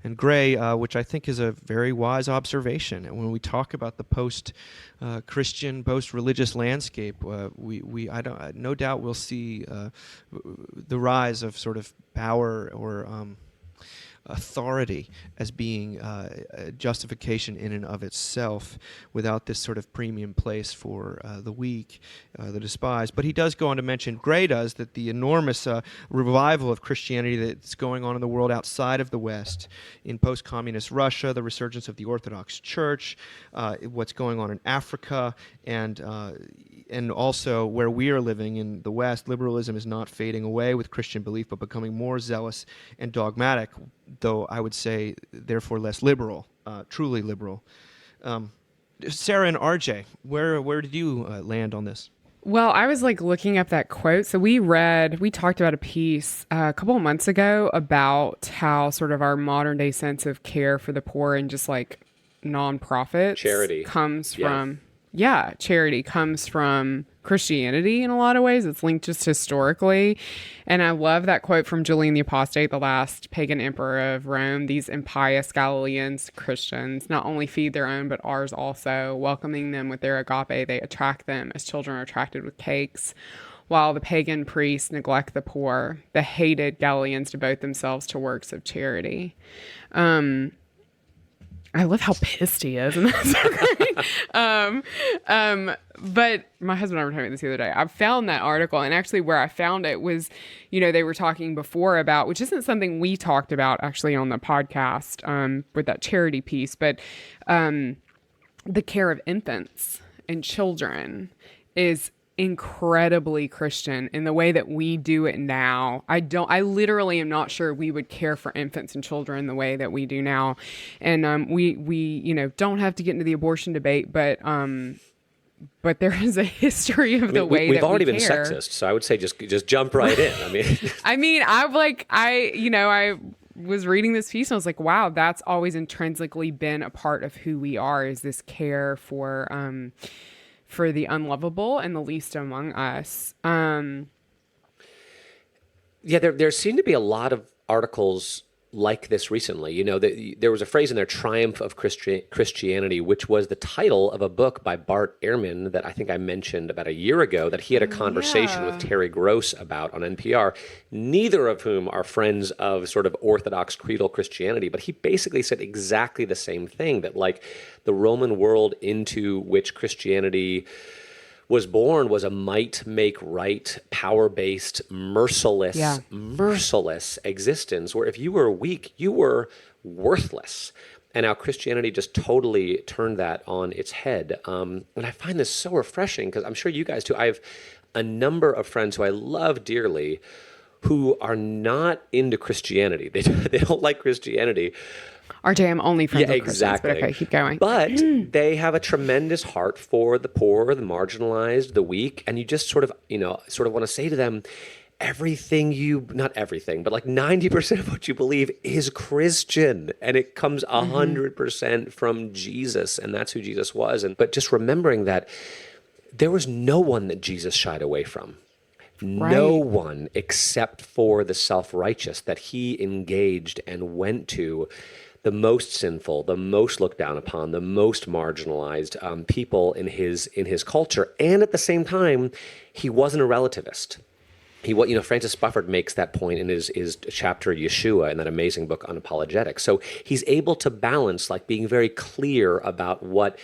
And Gray, which I think is a very wise observation, and when we talk about the post-Christian, post-religious landscape, no doubt we'll see the rise of sort of power or authority as being a justification in and of itself without this sort of premium place for the weak, the despised. But he does go on to mention, Gray does, that the enormous revival of Christianity that's going on in the world outside of the West, in post-communist Russia, the resurgence of the Orthodox Church, what's going on in Africa, and also where we are living in the West, liberalism is not fading away with Christian belief, but becoming more zealous and dogmatic, though I would say, therefore, less liberal, truly liberal. Sarah and RJ, where did you land on this? Well, I was looking up that quote. So we talked about a piece a couple of months ago about how sort of our modern day sense of care for the poor and just nonprofits Charity comes from. charity comes from Christianity in a lot of ways. It's linked just historically. And I love that quote from Julian the Apostate, the last pagan emperor of Rome. These impious Galileans, Christians, not only feed their own, but ours also. Welcoming them with their agape, they attract them as children are attracted with cakes. While the pagan priests neglect the poor, the hated Galileans devote themselves to works of charity. I love how pissed he is, and that's so great. But my husband and I were talking about this the other day. I found that article, and actually where I found it was, they were talking before about, which isn't something we talked about actually on the podcast with that charity piece, but the care of infants and children is incredibly Christian in the way that we do it now. I literally am not sure we would care for infants and children the way that we do now. And we don't have to get into the abortion debate, but there is a history of the way we've that already we been care. sexist, so I would say just jump right in. I was reading this piece and I was like, wow, that's always intrinsically been a part of who we are, is this care for the unlovable and the least among us. Yeah, there seem to be a lot of articles like this recently. There was a phrase in there, "Triumph of Christianity," which was the title of a book by Bart Ehrman that I think I mentioned about a year ago that he had a conversation with Terry Gross about on NPR, neither of whom are friends of sort of Orthodox creedal Christianity. But he basically said exactly the same thing, that like the Roman world into which Christianity was born was a might make right, power-based, merciless existence where if you were weak, you were worthless. And now Christianity just totally turned that on its head. And I find this so refreshing because I'm sure you guys too. I have a number of friends who I love dearly who are not into Christianity. They don't like Christianity. RJ, I'm only friends with exactly. Christians, but okay, keep going. But they have a tremendous heart for the poor, the marginalized, the weak, and you just sort of want to say to them, not everything, but like 90% of what you believe is Christian, and it comes 100% from Jesus, and that's who Jesus was. But just remembering that there was no one that Jesus shied away from. Right. No one except for the self-righteous that he engaged and went to, the most sinful, the most looked down upon, the most marginalized people in his culture. And at the same time, he wasn't a relativist. Francis Spufford makes that point in his chapter Yeshua in that amazing book Unapologetics. So he's able to balance like being very clear about what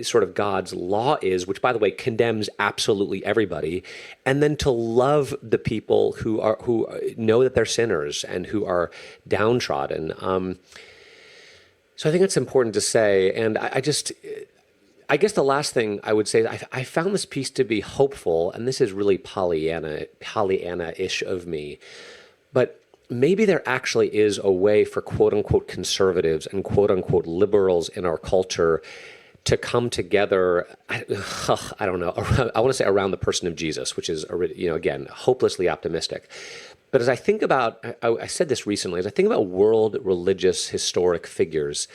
sort of God's law is, which by the way condemns absolutely everybody, and then to love the people who know that they're sinners and who are downtrodden. So I think it's important to say, and I guess the last thing I would say is I found this piece to be hopeful, and this is really Pollyanna-ish of me, but maybe there actually is a way for quote-unquote conservatives and quote-unquote liberals in our culture to come together, I don't know, I want to say around the person of Jesus, which is, again, hopelessly optimistic. But as I think about, I said this recently, as I think about world religious historic figures,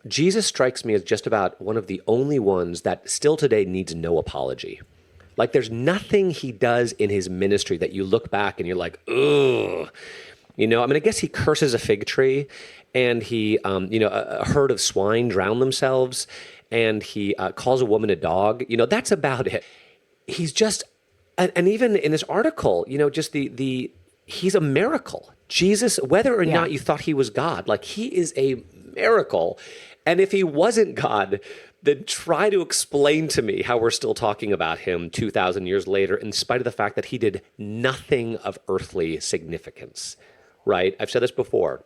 Jesus strikes me as just about one of the only ones that still today needs no apology. Like there's nothing he does in his ministry that you look back and you're like, ugh. I guess he curses a fig tree, and he, a herd of swine drown themselves, and he calls a woman a dog. That's about it. He's just, and even in this article, just he's a miracle. Jesus, whether or not you thought he was God, like he is a miracle. And if he wasn't God, then try to explain to me how we're still talking about him 2,000 years later, in spite of the fact that he did nothing of earthly significance, right? I've said this before.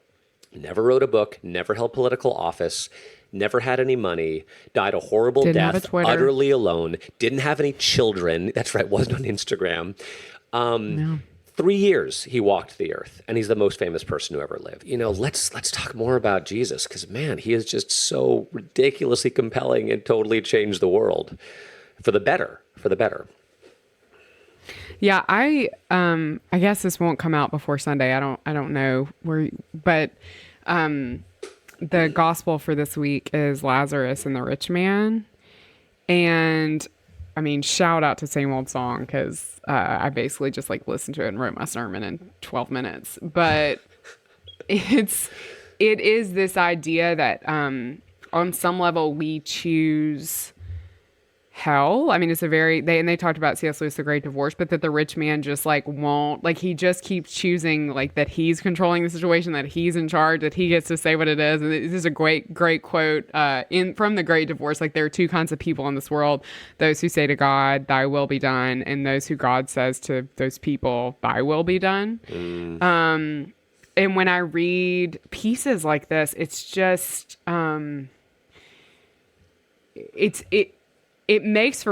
Never wrote a book, never held political office, never had any money, died a horrible death, utterly alone, didn't have any children. That's right, wasn't on Instagram. No. 3 years he walked the earth, and he's the most famous person who ever lived. Let's talk more about Jesus, because man, he is just so ridiculously compelling and totally changed the world for the better. Yeah, I guess this won't come out before Sunday. I don't know but the gospel for this week is Lazarus and the rich man. And I mean, shout out to Same Old Song, because I basically just like listened to it and wrote my sermon in 12 minutes. But it is this idea that on some level we choose hell. I mean, it's they talked about C.S. Lewis, The Great Divorce, but that the rich man just like won't, like he just keeps choosing like that he's controlling the situation, that he's in charge, that he gets to say what it is. And this is a great quote from The Great Divorce. Like, there are two kinds of people in this world: those who say to God, "Thy will be done," and those who God says to those people, "Thy will be done." And when I read pieces like this, it's just it makes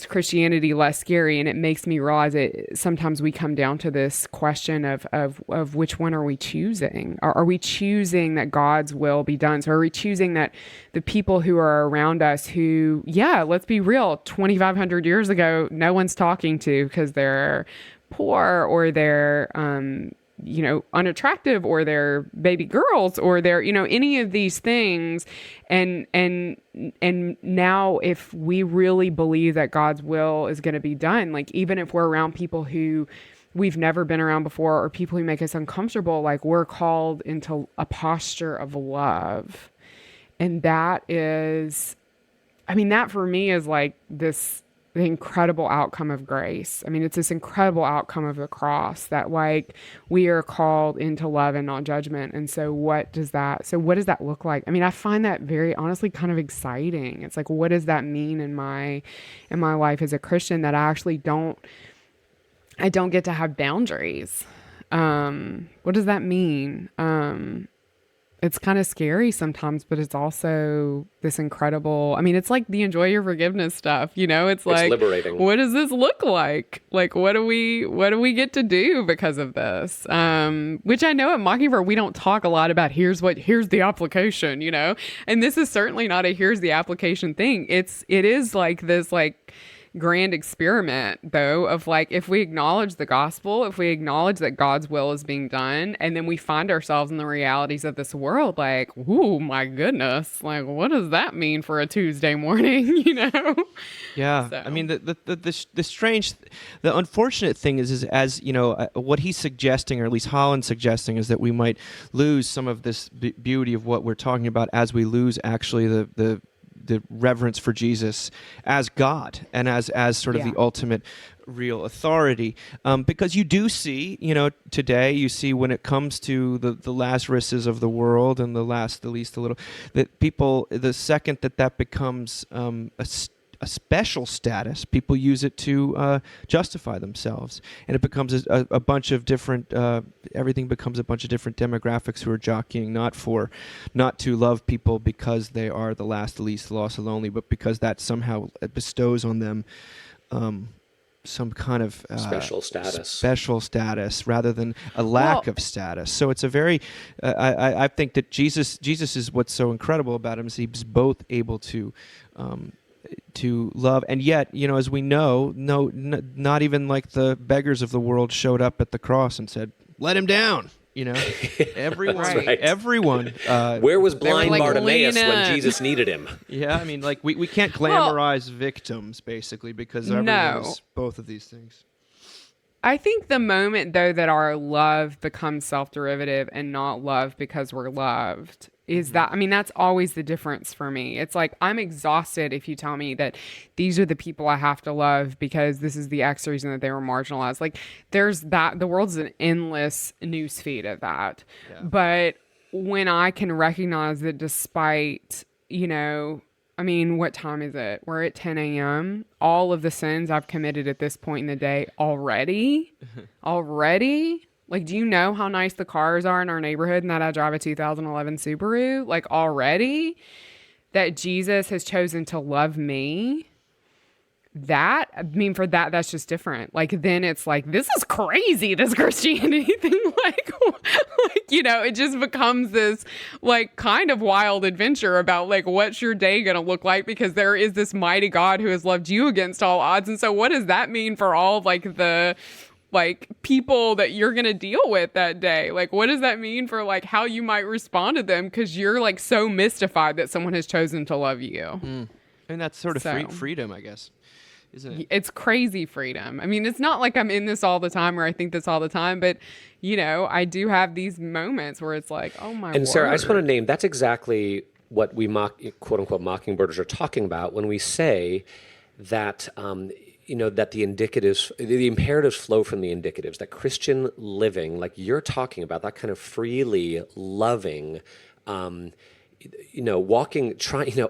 Christianity less scary, and it makes me realize that sometimes we come down to this question of which one are we choosing? Are we choosing that God's will be done? So are we choosing that the people who are around us who, yeah, let's be real, 2,500 years ago, no one's talking to because they're poor or they're unattractive, or they're baby girls, or they're, any of these things. And now if we really believe that God's will is going to be done, like even if we're around people who we've never been around before, or people who make us uncomfortable, like we're called into a posture of love. And that is, that for me is like the incredible outcome of grace. I mean, it's this incredible outcome of the cross that like we are called into love and not judgment. And so what does that look like? I mean, I find that very honestly kind of exciting. It's like, what does that mean in my life as a Christian, that I actually don't get to have boundaries? What does that mean? It's kind of scary sometimes, but it's also this incredible, it's like the enjoy your forgiveness stuff, it's like, liberating. What does this look like? Like, what do we get to do because of this? Which I know at Mockingbird, we don't talk a lot about here's the application, and this is certainly not a here's the application thing. It is like this, like, grand experiment though of like, if we acknowledge the gospel, if we acknowledge that God's will is being done, and then we find ourselves in the realities of this world, like, ooh, my goodness, like what does that mean for a Tuesday morning? Yeah. So. I mean, the unfortunate thing is as what he's suggesting, or at least Holland's suggesting, is that we might lose some of this beauty of what we're talking about as we lose actually the reverence for Jesus as God and as sort of the ultimate real authority. Because you do see, today you see when it comes to the Lazaruses of the world and the least, the little, that people, the second that becomes a special status, people use it to justify themselves, and it becomes a bunch of different. Everything becomes a bunch of different demographics who are jockeying not to love people because they are the last, the least, the lost, the lonely, but because that somehow bestows on them some kind of special status rather than a lack of status. So it's a very. I think that Jesus is what's so incredible about him is he's both able to love, and yet, as we know, not even like the beggars of the world showed up at the cross and said, "Let him down." Everyone, right. Everyone. Where was blind like, Bartimaeus when Jesus needed him? Yeah, like we can't glamorize victims basically because everyone is both of these things. I think the moment, though, that our love becomes self-derivative and not love because we're loved is that, that's always the difference for me. It's like, I'm exhausted if you tell me that these are the people I have to love because this is the X reason that they were marginalized. Like, there's that, the world's an endless newsfeed of that. Yeah. But when I can recognize that despite, what time is it? We're at 10 a.m. All of the sins I've committed at this point in the day already? Like, do you know how nice the cars are in our neighborhood and that I drive a 2011 Subaru? Like, already? That Jesus has chosen to love me? That's just different. Like, then it's like, this is crazy, this Christianity thing. Like, it just becomes this, like, kind of wild adventure about, like, what's your day going to look like? Because there is this mighty God who has loved you against all odds. And so what does that mean for all of, like, the people that you're going to deal with that day? Like, what does that mean for, like, how you might respond to them? Because you're, like, so mystified that someone has chosen to love you. And that's sort of So- freedom, I guess, isn't it? It's crazy freedom. I mean, it's not like I'm in this all the time or I think this all the time, but I do have these moments where it's like, oh my And Sarah, I just want to word. name, that's exactly what we quote unquote mockingbirders are talking about when we say that that the indicatives, the imperatives flow from the indicatives, that Christian living, like you're talking about, that kind of freely loving, walking,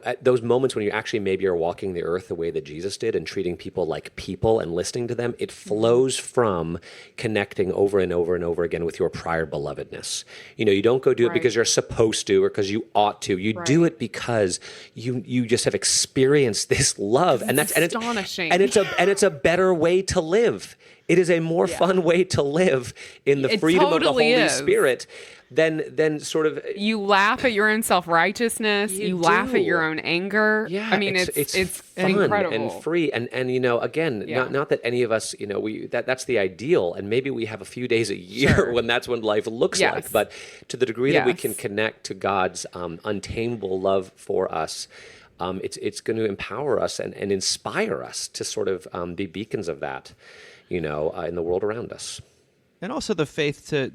at those moments when you actually maybe are walking the earth the way that Jesus did and treating people like people and listening to them, it flows from connecting over and over and over again with your prior belovedness. You don't go do it because you're supposed to or because you ought to. You do it because you just have experienced this love, and It's astonishing. It's a better way to live. It is a more fun way to live in the It freedom of the totally Holy is. Spirit than sort of. You laugh at your own self-righteousness. You laugh do. at your own anger. Yeah, I mean, it's fun incredible. and free, and again, Yeah. not that any of us, that's the ideal, and maybe we have a few days a year when that's when life looks Yes. like, but to the degree that we Yes. can connect to God's untamable love for us, it's going to empower us and inspire us to sort of be beacons of that, in the world around us. And also the faith to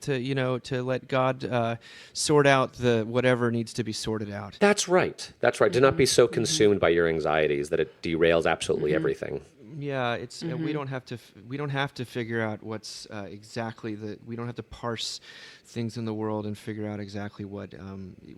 let God sort out the whatever needs to be sorted out. That's right. To not be so consumed by your anxieties that it derails absolutely everything. Yeah, it's we don't have to figure out what's exactly we don't have to parse things in the world and figure out exactly what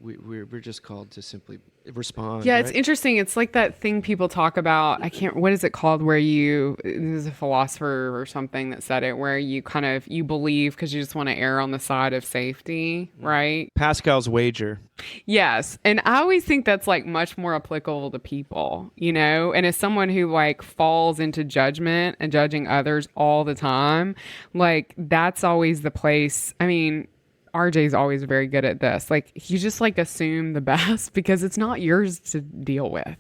we're just called to simply respond. Yeah, right? it's interesting. It's like that thing people talk about. What is it called? Where there's a philosopher or something that said it, where you kind of, you believe because you just want to err on the side of safety, right? Pascal's wager. Yes. And I always think that's like much more applicable to people, and as someone who like falls into judgment and judging others all the time, like that's always the place. I mean, RJ's always very good at this. Like you just like assume the best because it's not yours to deal with,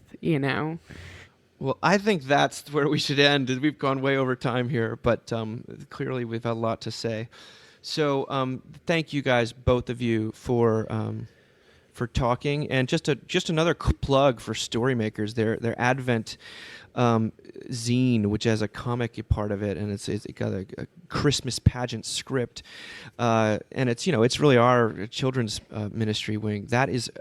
Well, I think that's where we should end. We've gone way over time here, but clearly we've had a lot to say. So thank you guys, both of you, for talking. And just another plug for Storymakers. Their Advent zine, which has a comic part of it, and it's got a Christmas pageant script, and it's really our children's ministry wing that is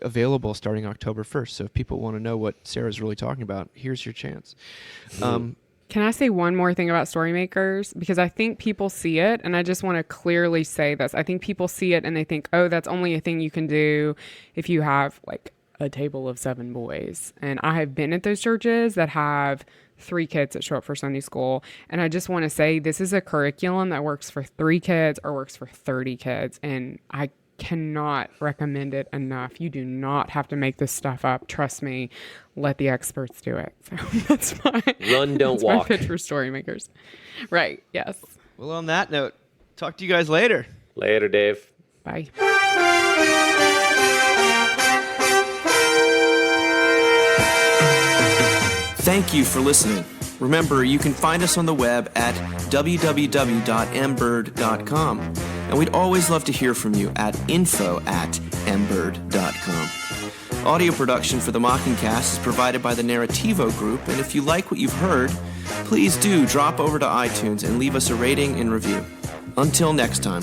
available starting October 1st. So if people want to know what Sarah's really talking about, here's your chance. Can I say one more thing about Storymakers? Because I think people see it, and I just want to clearly say this. I think people see it and they think, oh, that's only a thing you can do if you have like a table of 7 boys. And I have been at those churches that have 3 kids that show up for Sunday school. And I just want to say this is a curriculum that works for 3 kids or works for 30 kids. And I cannot recommend it enough. You do not have to make this stuff up. Trust me. Let the experts do it. So that's my Run, don't that's my walk. pitch for Storymakers. Right. Yes. Well, on that note, talk to you guys later. Later, Dave. Bye. Thank you for listening. Remember, you can find us on the web at www.mbird.com. And we'd always love to hear from you at info@mbird.com. Audio production for the Mockingcast is provided by the Narrativo Group, and if you like what you've heard, please do drop over to iTunes and leave us a rating and review. Until next time.